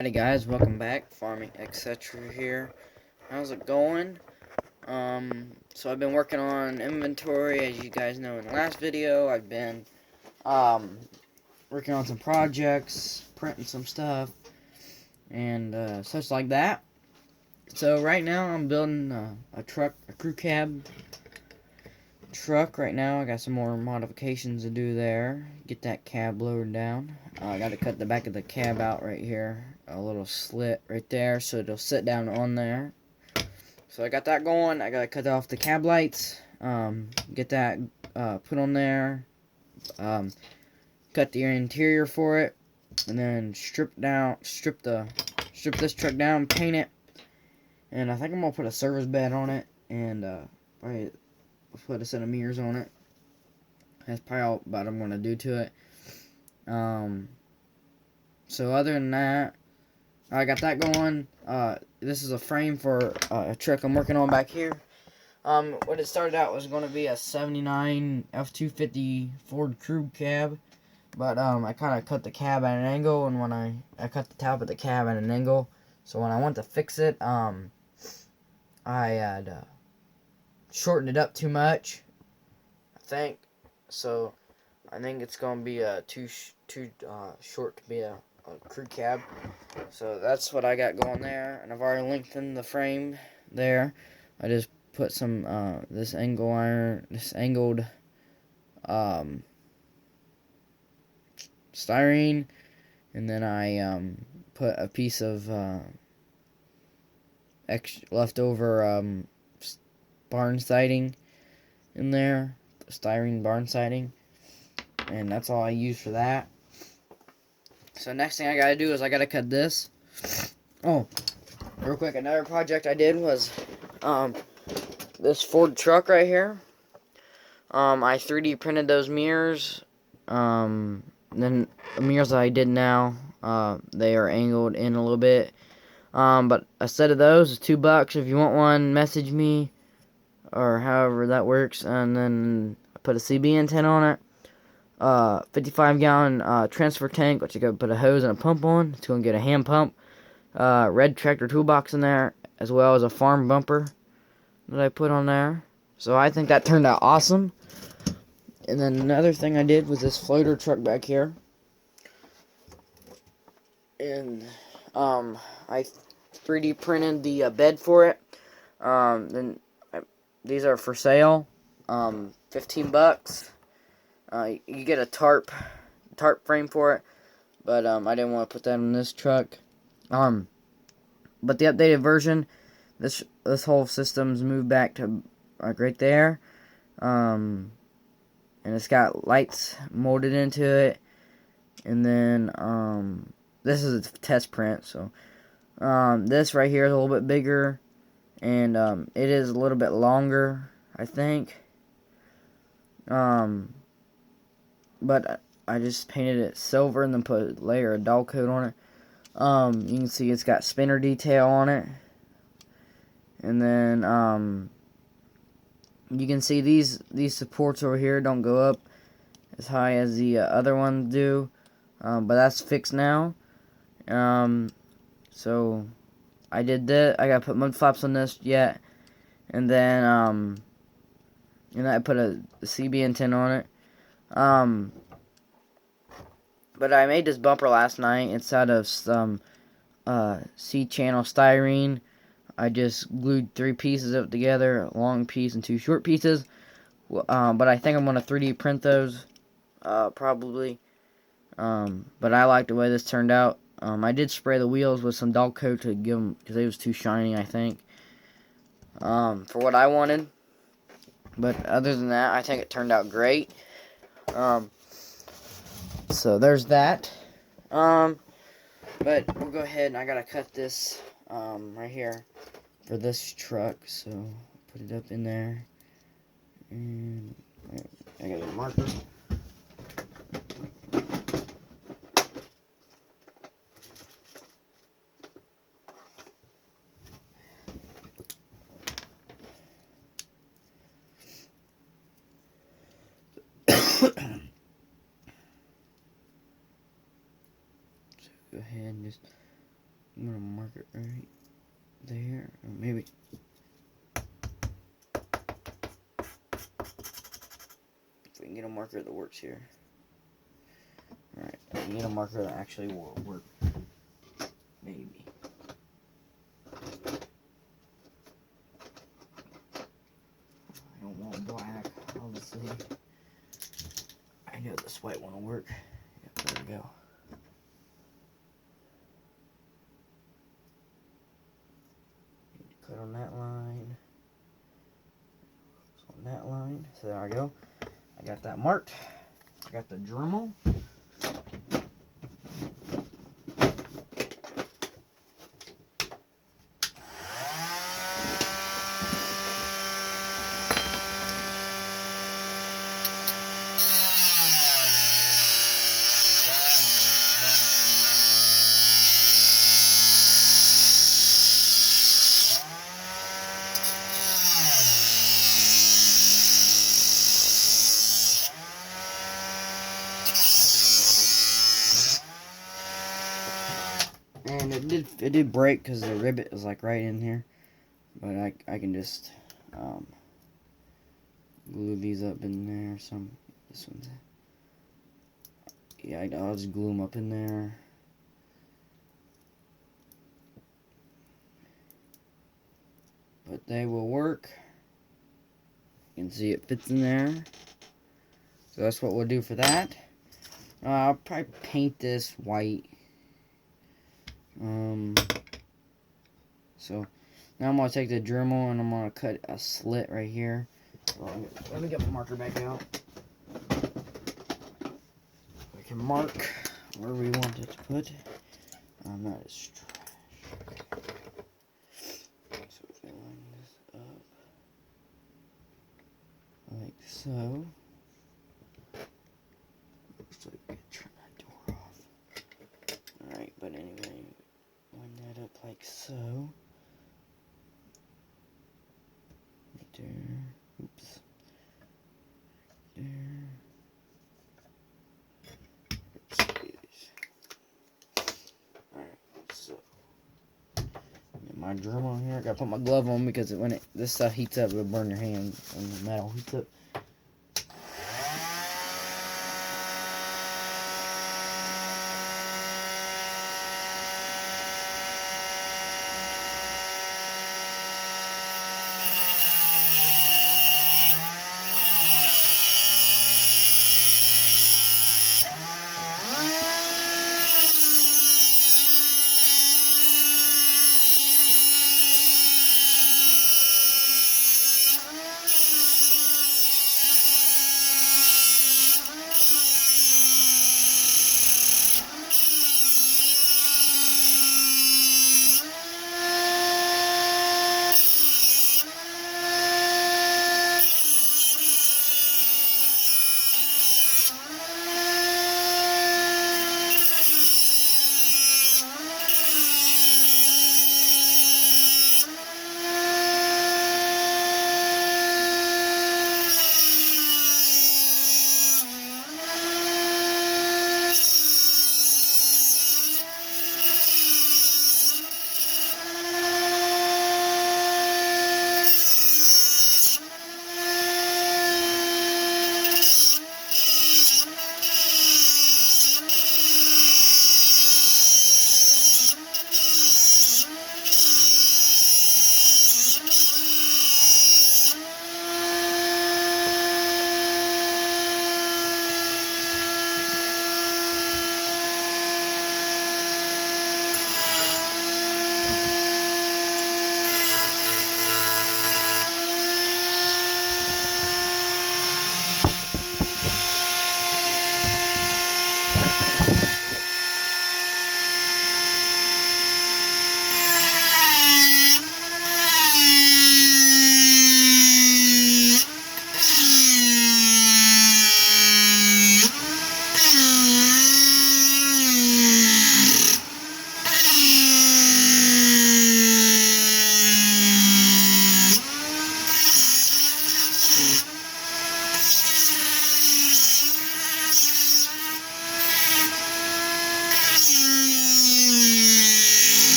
Hey guys, welcome back. Farming etc. here. How's it going? So I've been working on inventory, as you guys know in the last video. I've been working on some projects, printing some stuff, and such like that. So right now I'm building a crew cab truck. Right now I got some more modifications to do there. Get that cab lowered down. I got to cut the back of the cab out right here, a little slit right there, so it'll sit down on there. So I got that going. I got to cut off the cab lights, get that put on there, cut the interior for it, and then strip this truck down, paint it, and I think I'm gonna put a service bed on it, and probably put a set of mirrors on it. That's probably all about I'm gonna do to it. So other than that, I got that going. This is a frame for a truck I'm working on back here. What it started out was going to be a 79 F250 Ford Crew cab, but I kind of cut the cab at an angle, and when I cut the top of the cab at an angle, so when I went to fix it, I had shortened it up too much, I think. So I think it's going to be too short to be a crew cab. So that's what I got going there, and I've already lengthened the frame there. I just put some this angled styrene, and then I put a piece of leftover barn siding in there, styrene barn siding, and that's all I use for that. So next thing I gotta do is I gotta cut this. Oh, real quick, another project I did was this Ford truck right here. I 3D printed those mirrors. Then the mirrors that I did now, they are angled in a little bit. But a set of those is $2. If you want one, message me, or however that works. And then I put a CB antenna on it. 55-gallon transfer tank, which you gotta put a hose and a pump on. It's gonna get a hand pump. Red tractor toolbox in there, as well as a farm bumper that I put on there. So I think that turned out awesome. And then another thing I did was this floater truck back here. And I 3D printed the bed for it. These are for sale. $15. You get a tarp frame for it, but I didn't want to put that in this truck. But the updated version, this whole system's moved back to like right there, and it's got lights molded into it. And then this is a test print, so this right here is a little bit bigger, and it is a little bit longer, I think. But I just painted it silver and then put a layer of dull coat on it. You can see it's got spinner detail on it. And then you can see these supports over here don't go up as high as the other ones do. But that's fixed now. So I did that. I gotta put mud flaps on this yet. And then I put a CB antenna on it. But I made this bumper last night. It's out of some C-channel styrene. I just glued 3 pieces of it together, a long piece and 2 short pieces. But I think I'm going to 3D print those, probably. But I like the way this turned out. I did spray the wheels with some dull coat to give them, because it was too shiny, I think, for what I wanted. But other than that, I think it turned out great. So there's that. But we'll go ahead, and I gotta cut this right here for this truck. So put it up in there, and I got a marker. Go ahead and just I'm gonna mark it right there. Or maybe. If we can get a marker that works here. Alright, we can get a marker that actually will work. Maybe. I don't want black, obviously. I know this white one will work. Yep, there we go. Cut on that line. On that line. So there I go. I got that marked. I got the Dremel. And it did break because the rivet is like right in here, but I can just glue these up in there. This one's, yeah, I'll just glue them up in there. But they will work. You can see it fits in there. So that's what we'll do for that. I'll probably paint this white. So now I'm going to take the Dremel and I'm going to cut a slit right here. Let me get my marker back out. We can mark where we want it to put. That is trash. So if I line this up like so. Looks like we could turn that door off. Alright, but anyway, line that up like so. Right there. Oops. There. Alright, so get my Dremel here. I gotta put my glove on because when this stuff heats up, it'll burn your hand when the metal heats up.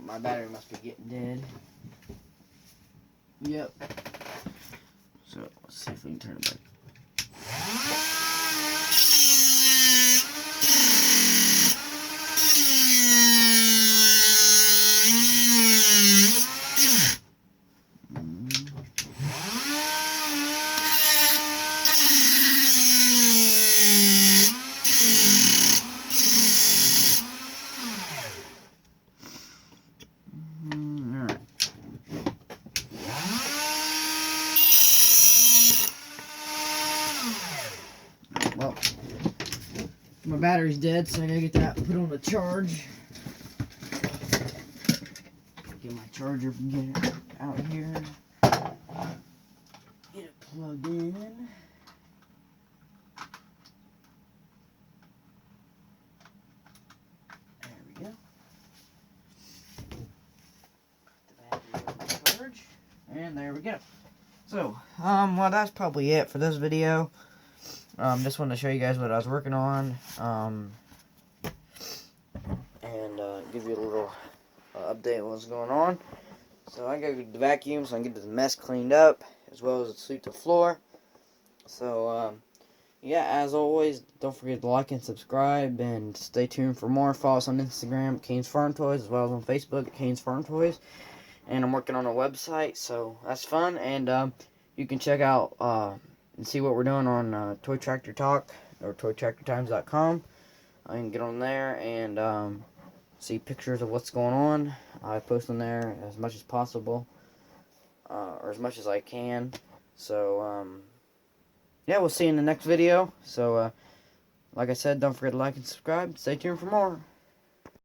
my battery must be getting dead. Yep. So let's see if we can turn it back. Well, my battery's dead, so I gotta get that put on the charge. Get my charger from getting it out here. Get it plugged in. There we go. Put the battery on the charge. And there we go. So, well, that's probably it for this video. Just wanted to show you guys what I was working on, and give you a little update on what's going on. So I got the vacuum so I can get this mess cleaned up, as well as sweep the floor. So, yeah, as always, don't forget to like and subscribe, and stay tuned for more. Follow us on Instagram at Kane's Farm Toys, as well as on Facebook at Kane's Farm Toys. And I'm working on a website, so that's fun. And you can check out and see what we're doing on Toy Tractor Talk or ToyTractorTimes.com. I can get on there and see pictures of what's going on. I post on there as much as possible, or as much as I can. So, yeah, we'll see you in the next video. So, like I said, don't forget to like and subscribe. Stay tuned for more.